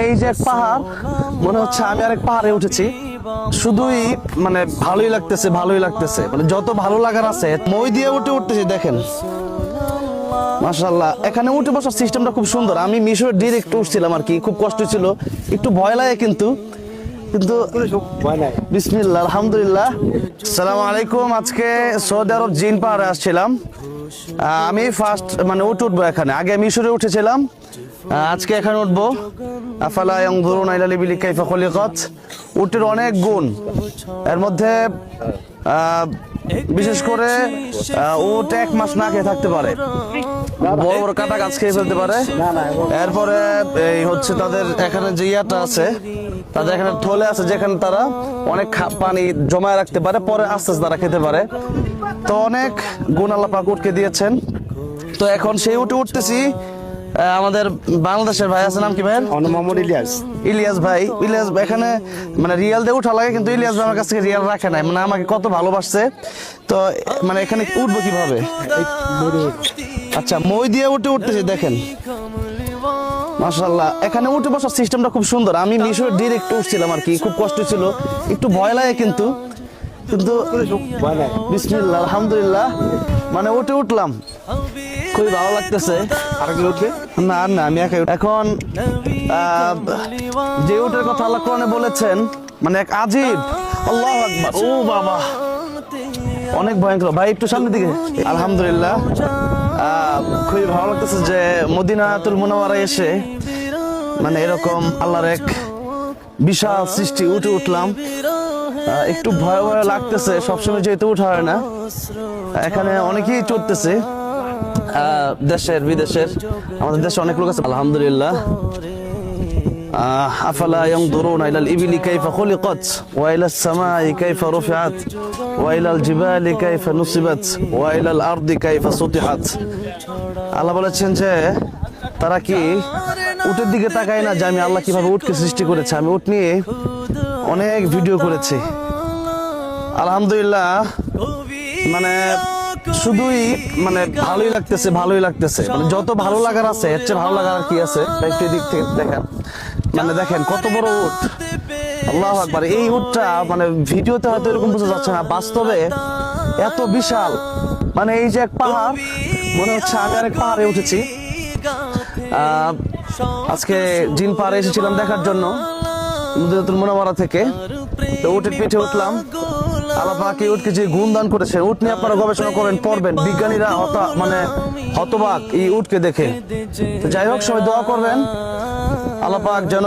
এই যে এক পাহাড়, মনে হচ্ছে আমি আরেক পাহাড়ে উঠেছি। শুধুই মানে ভালোই লাগতেছে, মানে যত ভালো লাগার আছে মই দিয়ে উঠতেছি। দেখেন মাশাআল্লাহ, এখানে উঠে বসার সিস্টেমটা খুব সুন্দর। আমি মিশরে ডিরেক্ট উঠছিলাম আর কি, খুব কষ্ট ছিল, একটু ভয় লাগে কিন্তু বিসমিল্লাহ, আলহামদুলিল্লাহ। আসসালামু আলাইকুম। আজকে সৌদি আরব জিন পাহাড়ে আসছিলাম। আমি ফার্স্ট মানে উঠবো এখানে, আগে মিশরে উঠেছিলাম, আজকে এখানে উঠবো। আফালা ইয়ানজুরুনা ইলাল ইবিলি কাইফা খুলিকাত। উটের অনেক গুণ, এর মধ্যে বিশেষ করে উট 1 মাস না খেয়ে থাকতে পারে, বড় বড় কাটা গাছ খেয়ে ফেলতে পারে। এরপরে এই হচ্ছে তাদের এখানে যে ইয়াটা আছে, তাদের এখানে থলে আছে যেখানে তারা অনেক পানি জমায় রাখতে পারে, পরে আস্তে আস্তে তারা খেতে পারে। তো অনেক গুণ আল্লাহ পাক উটকে দিয়েছেন। তো এখন সেই উটে উঠতেছি। আমাদের বাংলাদেশের ভাই আছে, নাম কি ভাই? মোহাম্মদ ইলিয়াস ভাই। ইলিয়াস ভাই এখানে মানে রিয়াল দিয়ে উঠা লাগে, কিন্তু ইলিয়াস ভাই আমার কাছ থেকে রিয়াল রাখে নাই, মানে আমাকে কত ভালোবাসছে। তো মানে এখানে উঠবো কিভাবে? আচ্ছা, মই দিয়ে উঠতেছি। দেখেন মাশাআল্লাহ, এখানে উঠে বসার সিস্টেমটা খুব সুন্দর। আমি মিশরে ডিরেক্ট উঠছিলাম আর কি, খুব কষ্ট ছিল, একটু ভয় লাগে কিন্তু বিসমিল্লাহ, আলহামদুলিল্লাহ, মানে উঠলাম, খুবই ভালো লাগতেছে। না না, আমি একাই। এখন যে উটের কথা আল্লাহ কোরআনে বলেছেন, মানে এক আজীব, আল্লাহু আকবার, ও বাবা অনেক ভয়ঙ্কর। ভাই একটু সামনের দিকে। আলহামদুলিল্লাহ, খুবই ভালো লাগতেছে যে মদিনাতুল মুনাওয়ারায় এসে মানে এরকম আল্লাহর এক বিশাল সৃষ্টি উঠে উঠলাম। একটু ভয় ভয় লাগতেছে, সবসময় যেহেতু উঠা হয় না। এখানে অনেকেই চড়তেছে, দেশের বিদেশের, আমাদের দেশে অনেক লোক আছে। আলহামদুলিল্লাহ। আফালা ইয়ানজুরুনা ইলাল ইবিলি কাইফা খুলিকাত ওয়া ইলাস সামাই কাইফা রুফিআত ওয়া ইলাল জিবালি কাইফা নুসিবাত ওয়া ইলাল আরদি কাইফা সুতিহাত। আল্লাহ বলেছেন যে তারা কি উটের দিকে তাকায় না, যে আমি আল্লাহ কিভাবে উটকে সৃষ্টি করেছে। আমি উট নিয়ে অনেক ভিডিও করেছি। আলহামদুলিল্লাহ, মানে শুধুই মানে ভালোই লাগতেছে, মানে যত ভালো লাগার আছে এর চেয়ে ভালো লাগার আর কি আছে। একটু দিক থেকে দেখেন, মানে দেখেন কত বড় উট, আল্লাহু আকবার। এই উটটা মানে ভিডিওতে হয়তো এরকম বোঝা যাচ্ছে না, বাস্তবে এত বিশাল। মানে এই যে এক পাহাড়, মনে হচ্ছে আমি আরেক পাহাড়ে উঠেছি। আজকে জিন পাহাড়ে এসেছিলাম দেখার জন্য মদিনাতুল মুনাওয়ারা থেকে। তো উটের পিঠে উঠলাম। আল্লাহ পাক এই উটকে যে গুণ দান করেছে, উট নিয়ে আপনারা গবেষণা করেন, পড়বেন, বিজ্ঞানীরা মানে হতবাক এই উটকে দেখে। তো যাই হোক, সবাই দোয়া করবেন আল্লাহ পাক যেন